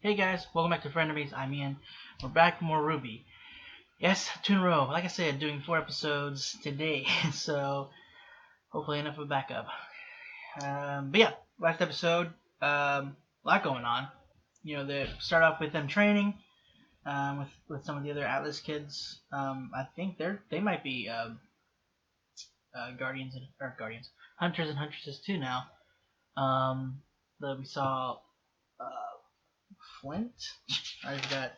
Hey guys, welcome back to Frenemies. I'm Ian. We're back for more RWBY. Yes, 2 in a row. Like I said, doing 4 episodes today, so hopefully enough of a backup. But yeah, last episode, a lot going on. You know, they start off with them training with some of the other Atlas kids. I think they might be hunters and huntresses too now. We saw Flint. I forgot.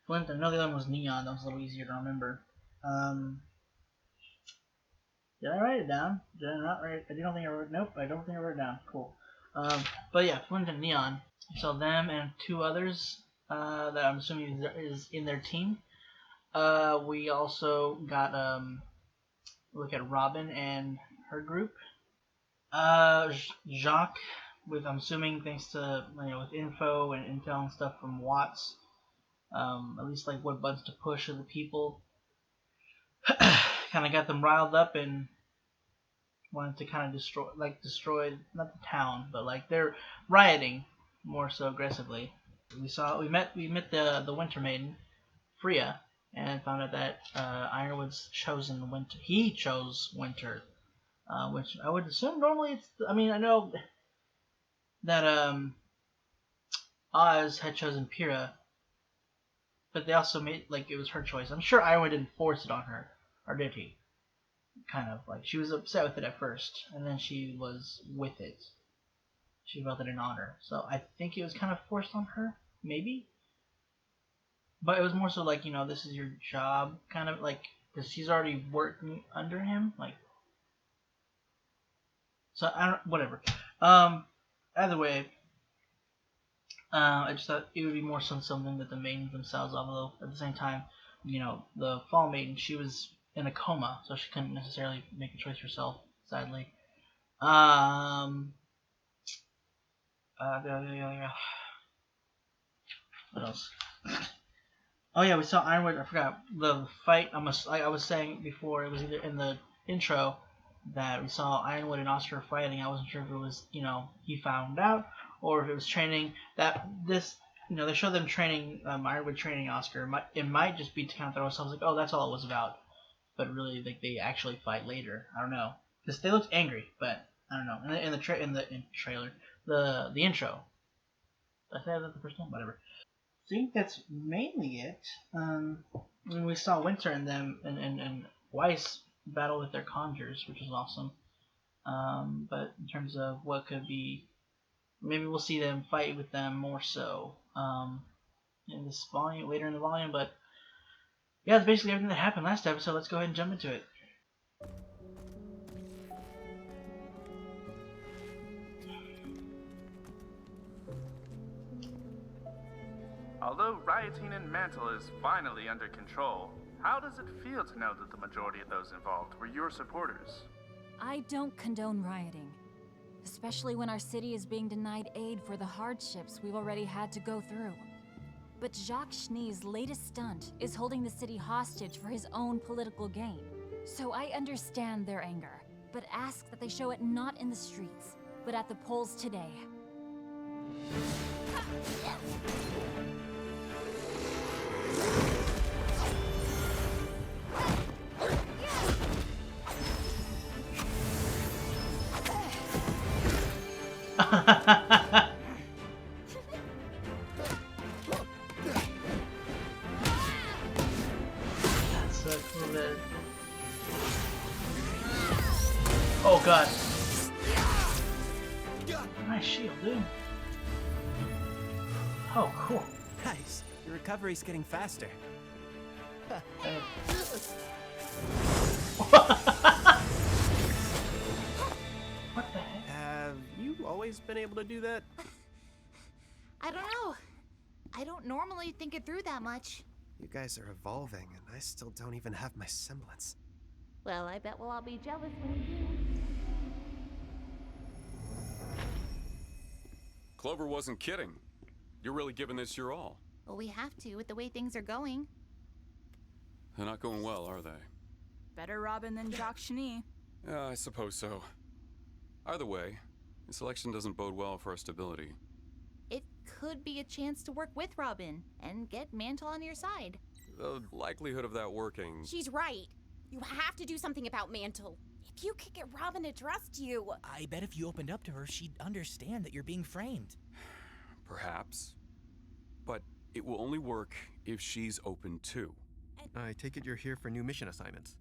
Flint. I know the other one was Neon. That was a little easier to remember. Did I write it down? Did I not write? I don't think I wrote. Nope. I don't think I wrote it down. Cool. But yeah, Flint and Neon. I saw them and 2 others that I'm assuming is in their team. We also got look at Robin and her group. Jacques, I'm assuming thanks to with info and intel and stuff from Watts, at least like what buttons to push of the people, kind of got them riled up and wanted to kind of destroy not the town, but like they're rioting more so aggressively. We met the Winter Maiden, Freya, and found out that Ironwood's chosen Winter. He chose Winter. Which I would assume normally it's. I mean, I know that Oz had chosen Pyrrha, but they also made like it was her choice. I'm sure Ironwood didn't force it on her, or did he? Kind of like she was upset with it at first, and then she was with it. She felt it an honor, so I think it was kind of forced on her, maybe. But it was more so like this is your job, kind of like because she's already working under him, like. So I don't. Whatever. Either way, I just thought it would be more something that the maidens themselves. Although at the same time, the Fall Maiden, she was in a coma, so she couldn't necessarily make a choice herself. Sadly. What else? Oh yeah, we saw Ironwood. I forgot the fight. I was saying before, it was either in the intro that we saw Ironwood and Oscar fighting. I wasn't sure if it was, he found out, or if it was training. They showed them training, Ironwood training Oscar. It might just be to kind of throw ourselves like, oh, that's all it was about. But really, like they actually fight later. I don't know, because they looked angry, but I don't know. In the trailer, the intro. Did I say that the first time? Whatever. I think that's mainly it. We saw Winter and them and Weiss battle with their conjures, which is awesome. But in terms of what could be, maybe we'll see them fight with them more so in this volume, later in the volume. But yeah, that's basically everything that happened last episode. Let's go ahead and jump into it. Although rioting in Mantle is finally under control, how does it feel to know that the majority of those involved were your supporters? I don't condone rioting, especially when our city is being denied aid for the hardships we've already had to go through. But Jacques Schnee's latest stunt is holding the city hostage for his own political gain. So I understand their anger, but ask that they show it not in the streets, but at the polls today. That's so cool, man. Oh god. Nice shield, dude. Oh, cool. Nice. Your recovery's getting faster. What the heck? Have you always been able to do that? I don't know. I don't normally think it through that much. You guys are evolving, and I still don't even have my semblance. Well, I bet we'll all be jealous when we do. Clover wasn't kidding. You're really giving this your all. Well, we have to with the way things are going. They're not going well, are they? Better Robin than Jacques Schnee. Yeah, I suppose so. Either way, this election doesn't bode well for our stability. It could be a chance to work with Robin and get Mantle on your side. The likelihood of that working... She's right. You have to do something about Mantle. If you could get Robin to trust you... I bet if you opened up to her, she'd understand that you're being framed. Perhaps. But it will only work if she's open too. I take it you're here for new mission assignments.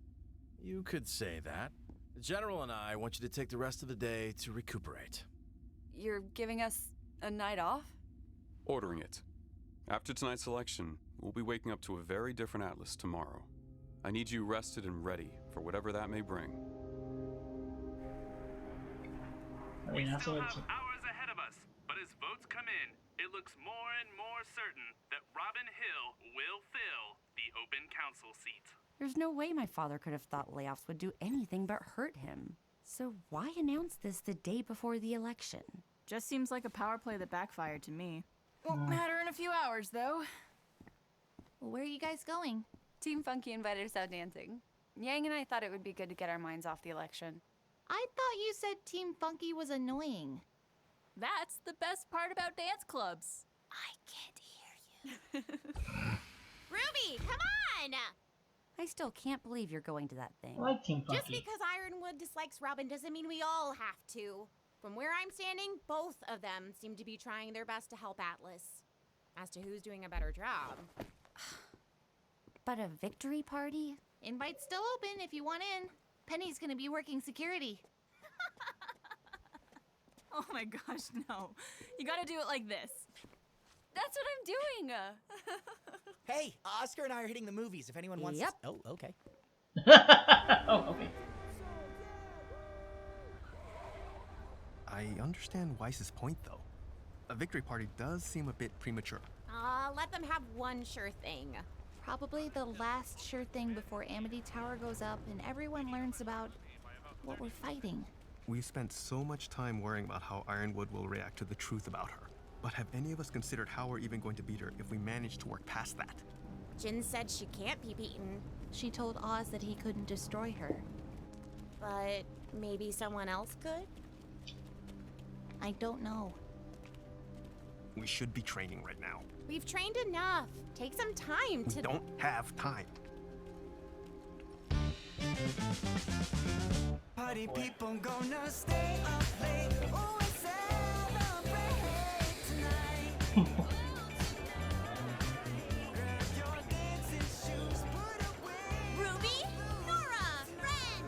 You could say that. The General and I want you to take the rest of the day to recuperate. You're giving us a night off? Ordering it. After tonight's selection, we'll be waking up to a very different Atlas tomorrow. I need you rested and ready for whatever that may bring. We still have hours ahead of us, but as votes come in, it looks more and more certain that Robin Hill will fill the open council seat. There's no way my father could have thought layoffs would do anything but hurt him. So why announce this the day before the election? Just seems like a power play that backfired to me. Won't matter in a few hours, though. Well, where are you guys going? Team Funky invited us out dancing. Yang and I thought it would be good to get our minds off the election. I thought you said Team Funky was annoying. That's the best part about dance clubs. I can't hear you. Ruby, come on! I still can't believe you're going to that thing. I like Team Funky. Just because Ironwood dislikes Robin doesn't mean we all have to. From where I'm standing, both of them seem to be trying their best to help Atlas. As to who's doing a better job. But a victory party? Invite's still open if you want in. Penny's gonna be working security. Oh my gosh, no. You gotta do it like this. That's what I'm doing! Hey, Oscar and I are hitting the movies if anyone wants Yep. to... Oh, okay. Oh, okay. I understand Weiss's point, though. A victory party does seem a bit premature. Let them have one sure thing. Probably the last sure thing before Amity Tower goes up and everyone learns about what we're fighting. We've spent so much time worrying about how Ironwood will react to the truth about her. But have any of us considered how we're even going to beat her if we manage to work past that? Jin said she can't be beaten. She told Oz that he couldn't destroy her. But maybe someone else could? I don't know. We should be training right now. We've trained enough. Take some time to... We don't have time. Party people gonna stay up late. Oh, and celebrate tonight. Grab your dancing shoes, put away. Ruby? Nora! Friend!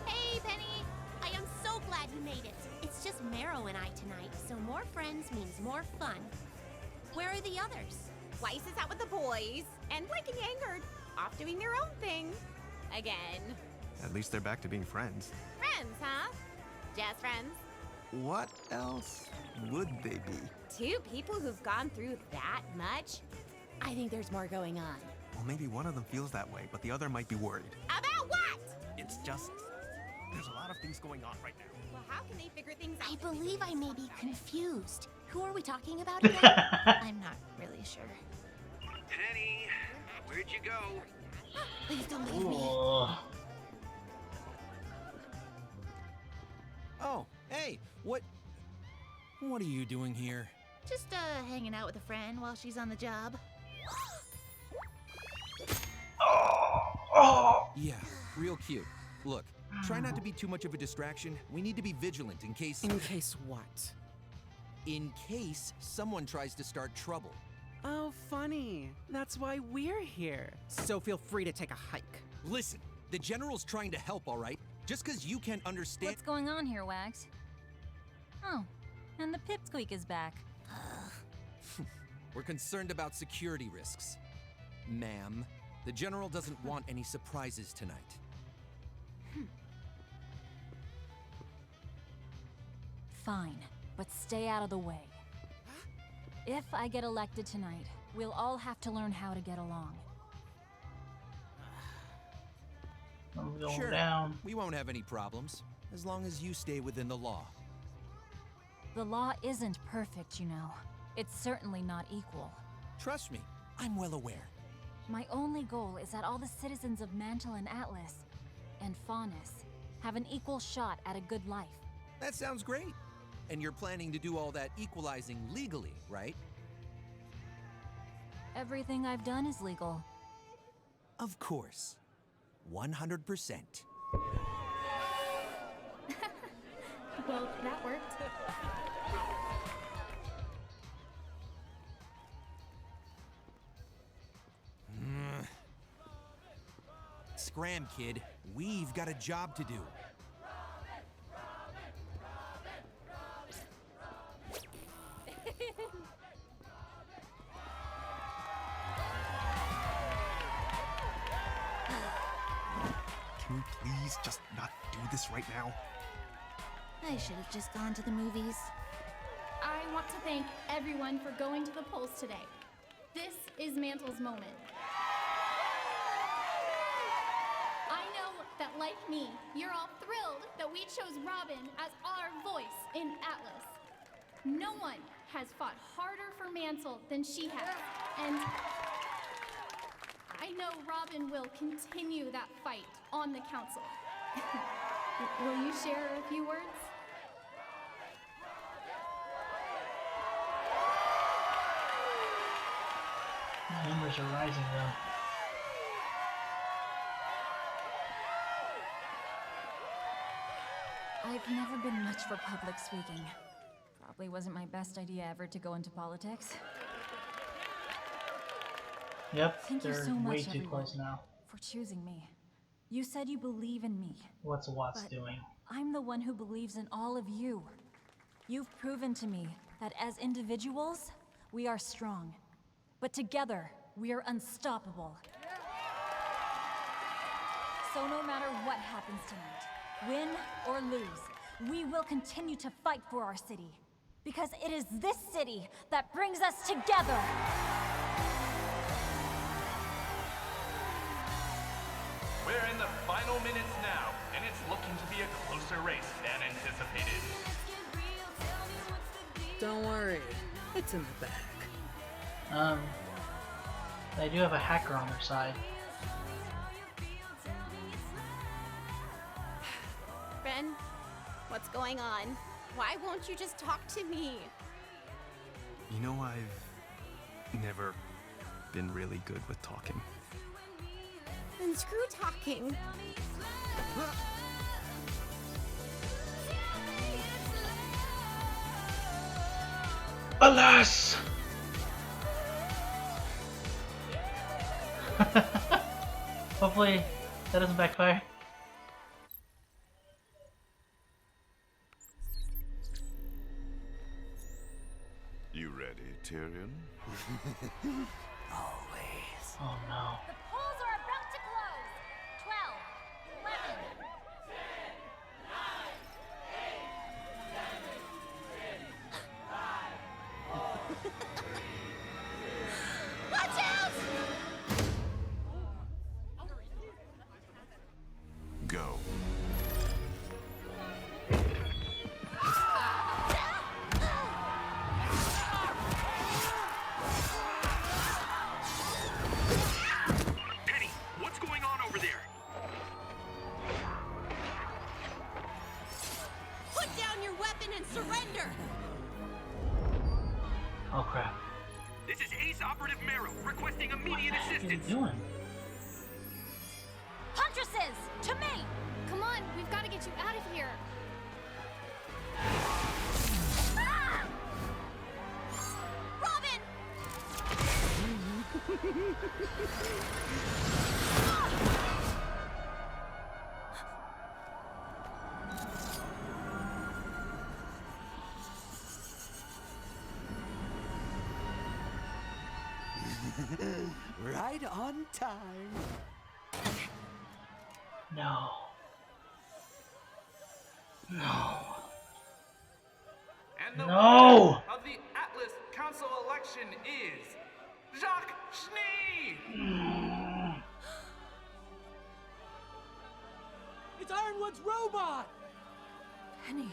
Hey, Penny. I am so glad you made it. It's just Marrow and I tonight, so more friends means more fun. Where are the others? Weiss is out with the boys, and Blake and Yang are off doing their own thing. Again. At least they're back to being friends. Friends, huh? Just friends? What else would they be? Two people who've gone through that much? I think there's more going on. Well, maybe one of them feels that way, but the other might be worried. About what? It's just... there's a lot of things going on right now. Well, how can they figure things out? I believe I may be confused. Who are we talking about again? I'm not really sure. Penny, where'd you go? Please don't leave me. Oh, hey, what are you doing here? Just hanging out with a friend while she's on the job. Yeah, real cute. Look, try not to be too much of a distraction. We need to be vigilant in case... In case what? In case someone tries to start trouble. Oh, funny. That's why we're here. So feel free to take a hike. Listen, the General's trying to help, all right? Just because you can't understand... What's going on here, Wax? Oh, and the pipsqueak is back. We're concerned about security risks. Ma'am, the General doesn't want any surprises tonight. Fine, but stay out of the way. If I get elected tonight, we'll all have to learn how to get along. I'm going Sure, down. we won't have any problems, as long as you stay within the law. The law isn't perfect, you know. It's certainly not equal. Trust me, I'm well aware. My only goal is that all the citizens of Mantle and Atlas, and Faunus, have an equal shot at a good life. That sounds great. And you're planning to do all that equalizing legally, right? Everything I've done is legal. Of course. 100%. Well, that worked. Scram, kid. We've got a job to do. Can we please just not do this right now? I should have just gone to the movies. I want to thank everyone for going to the polls today. This is Mantle's moment. I know that, like me, you're all thrilled that we chose Robin as our voice in Atlas. No one has fought harder for Mantle than she has, and I know Robin will continue that fight on the council. Will you share a few words? The numbers are rising though. I've never been much for public speaking. Probably wasn't my best idea ever to go into politics. Yep, Thank you they're so much, way too everyone, close now. for choosing me. You said you believe in me. What's Watts but doing? I'm the one who believes in all of you. You've proven to me that as individuals, we are strong. But together, we are unstoppable. So no matter what happens tonight, win or lose, we will continue to fight for our city. Because it is this city that brings us together. We're in the final minutes now, and it's looking to be a closer race than anticipated. Don't worry, it's in the bag. They do have a hacker on their side. Ren, what's going on? Why won't you just talk to me? You know, I've never been really good with talking. Then screw talking. Alas! Hopefully that doesn't backfire. You ready, Tyrion? Always. Oh no. The polls are about to close. 12, 11. Watch out! Go. Penny, what's going on over there? Put down your weapon and surrender! Oh crap. This is Ace Operative Marrow requesting immediate What are you assistance. doing? Huntresses, to me! Come on, we've got to get you out of here. Robin! Right on time. No. No. And the No! winner of the Atlas Council election is Jacques Schnee! It's Ironwood's robot! Penny.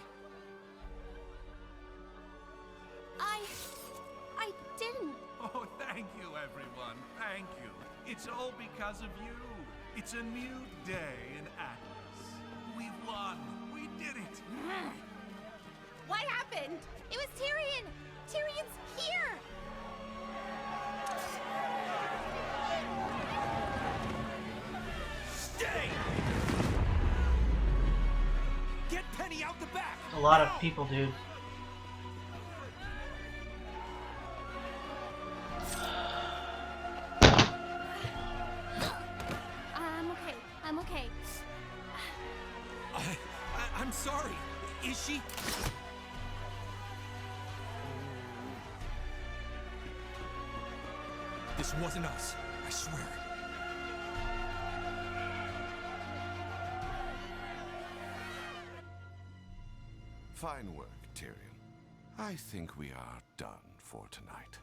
I didn't. Oh, thank you, everyone. Thank you. It's all because of you. It's a new day in Atlas. We've won. We did it. What happened? It was Tyrion! Tyrion's here! Stay! Get Penny out the back! A lot of people, dude. I'm okay. I'm sorry. Is she? This wasn't us. I swear. Fine work, Tyrion. I think we are done for tonight.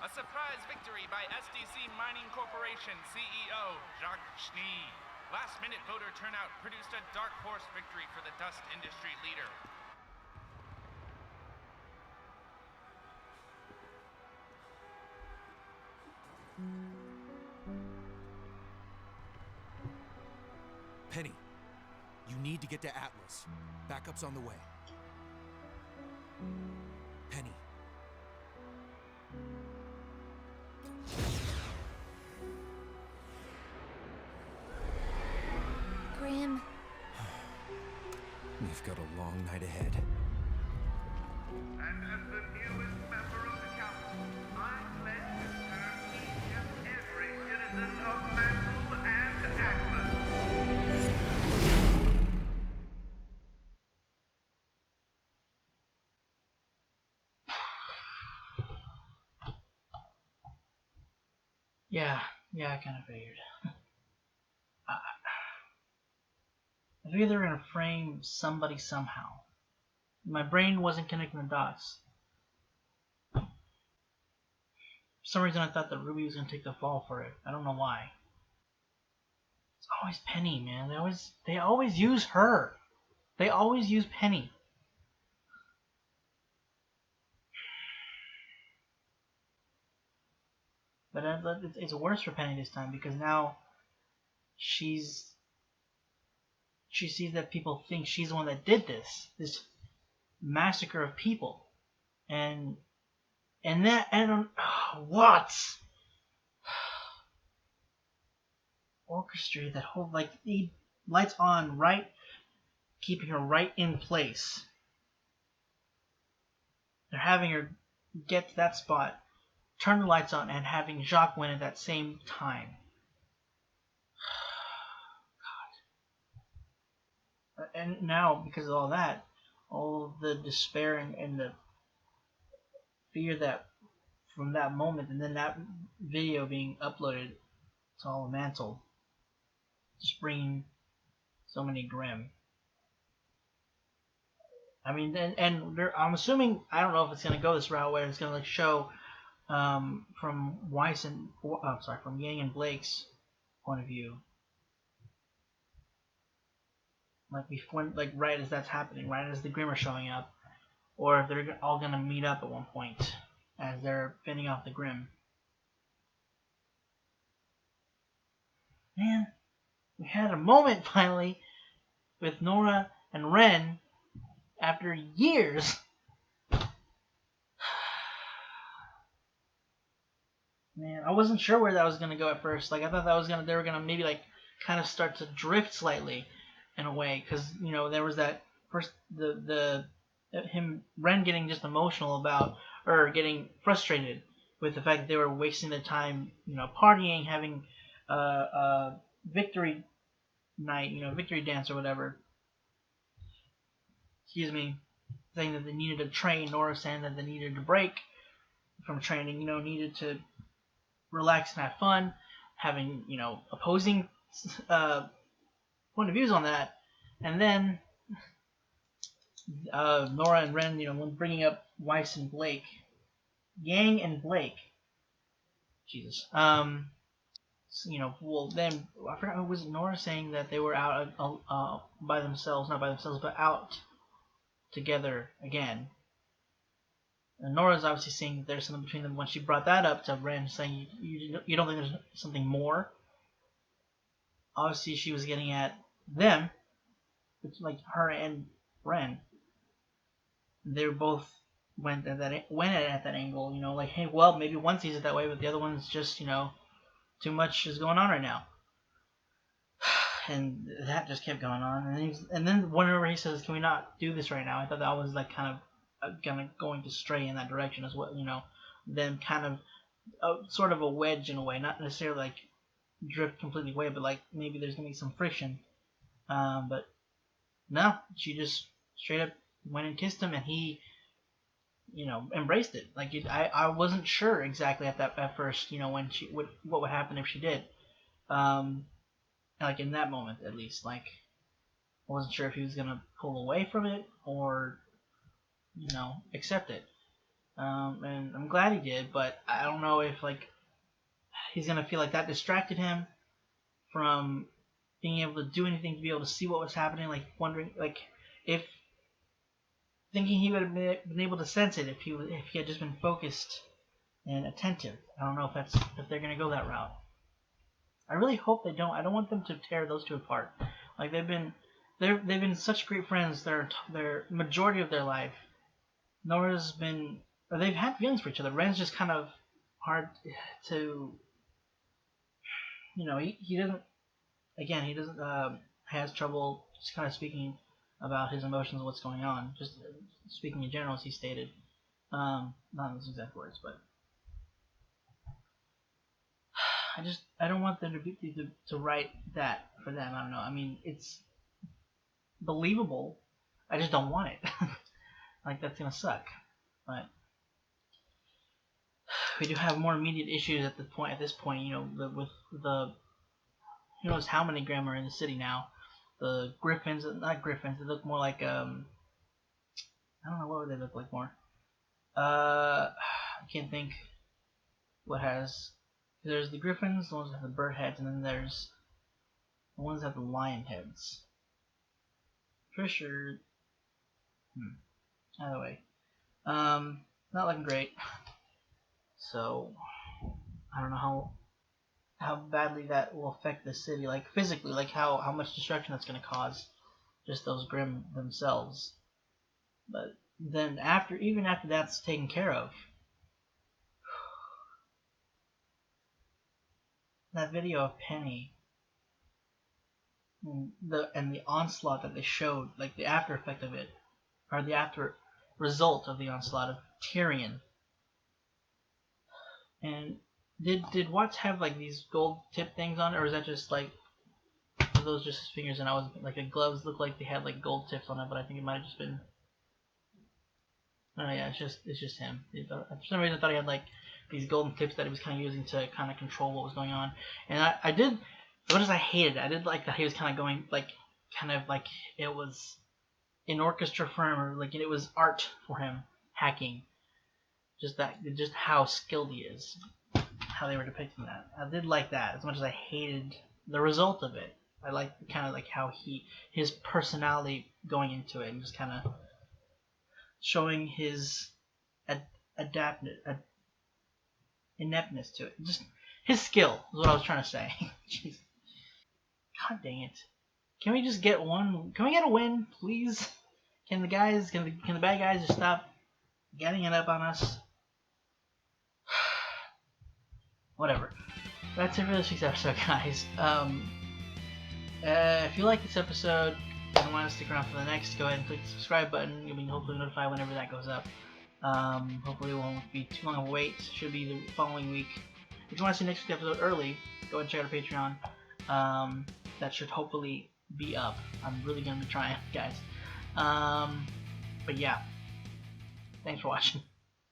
A surprise victory by SDC Mining Corporation CEO Jacques Schnee. Last-minute voter turnout produced a dark horse victory for the dust industry leader. Penny, you need to get to Atlas. Backup's on the way. Penny. Grim. We've got a long night ahead. And as the newest member of the council, I pledge to serve each and every citizen of Mantle and Atlas. Yeah, I kind of figured. I figured they were gonna frame somebody somehow. My brain wasn't connecting the dots. For some reason I thought that Ruby was gonna take the fall for it. I don't know why. It's always Penny, man. They always use her. They always use Penny. But it's worse for Penny this time because now she sees that people think she's the one that did this massacre of people, and what orchestrated that whole, like, the lights on, right, keeping her right in place. They're having her get to that spot, turn the lights on, and having Jacques win at that same time. God. And now, because of all that, all the despair and the fear that from that moment, and then that video being uploaded to all the Mantle, just bringing so many Grimm. I mean, and I'm assuming, I don't know if it's going to go this route where it's going to, like, show from Weiss and from Yang and Blake's point of view, like before, like right as that's happening, right as the Grimm are showing up, or if they're all going to meet up at one point as they're fending off the Grimm. Man, we had a moment finally with Nora and Ren after years. Man, I wasn't sure where that was gonna go at first. Like, I thought they were gonna maybe, like, kind of start to drift slightly in a way, because, you know, there was that first Ren getting just emotional about, or getting frustrated with the fact that they were wasting their time, you know, partying, having victory night, you know, victory dance or whatever. Excuse me, saying that they needed to train. Nora saying that they needed to break from training, you know, needed to relax and have fun, having, you know, opposing point of views on that, and then Nora and Ren, you know, when bringing up Weiss and Blake, Yang and Blake, Jesus, you know, well then I forgot, was it Nora saying that they were out by themselves, not by themselves, but out together again. And Nora's obviously saying that there's something between them when she brought that up to Ren, saying you don't think there's something more. obviously she was getting at them, like her and Ren. They were both went at that angle, you know, like, hey, well, maybe one sees it that way, but the other one's just, you know, too much is going on right now. And that just kept going on, and then whenever he says, "Can we not do this right now?" I thought that was like kind of going to stray in that direction as well, you know, then kind of sort of a wedge in a way, not necessarily like drift completely away, but like maybe there's gonna be some friction. But no, she just straight up went and kissed him, and he, you know, embraced it. Like I wasn't sure exactly at first, you know, when what would happen if she did. Like in that moment, at least, like I wasn't sure if he was gonna pull away from it or, you know, accept it. And I'm glad he did, but I don't know if like he's gonna feel like that distracted him from being able to do anything, to be able to see what was happening, like wondering, like if thinking he would have been able to sense it if he had just been focused and attentive. I don't know if they're gonna go that route. I really hope they don't. I don't want them to tear those two apart. Like they've been such great friends. Their majority of their life. Nora's been, or they've had feelings for each other. Ren's just kind of hard to, you know, he doesn't. Again, he doesn't has trouble just kind of speaking about his emotions, what's going on. Just speaking in general, as he stated. Not in those exact words, but. I don't want them to write that for them. I don't know. I mean, it's believable. I just don't want it. Like that's gonna suck. But we do have more immediate issues at this point. You know, with the who knows how many Grimm are in the city now. The Griffins, not Griffins. They look more like I don't know, what would they look like more. I can't think what has. There's the Griffins, the ones that have the bird heads, and then there's the ones that have the lion heads. Pretty sure. Either way. Not looking great. So, I don't know how badly that will affect the city, like physically, like how much destruction that's going to cause just those Grimm themselves. But then even after that's taken care of, that video of Penny and the onslaught that they showed, like the after effect of it, or the after result of the onslaught of Tyrion. And did Watts have like these gold tip things on it, or is that just like, were those just his fingers? And I was like, the gloves looked like they had like gold tips on it, but I think it might have just been. Oh yeah, it's just him. For some reason, I thought he had like these golden tips that he was kind of using to kind of control what was going on. And I did, as much as I hated it, I did like that he was kind of going like, kind of like it was an orchestra for him, or like it was art for him, hacking. Just how skilled he is, how they were depicting that. I did like that, as much as I hated the result of it. I liked kind of like how his personality going into it, and just kind of showing his ineptness to it. Just his skill is what I was trying to say. Jeez. God dang it. Can we just get one? Can we get a win, please? Can the bad guys just stop getting it up on us? Whatever. That's it for this week's episode, guys. If you like this episode and want to stick around for the next, go ahead and click the subscribe button. You'll be hopefully notified whenever that goes up. Hopefully it won't be too long of a wait. Should be the following week. If you want to see next week's episode early, go ahead and check out our Patreon. That should hopefully be up. I'm really going to be trying, guys. But yeah. Thanks for watching.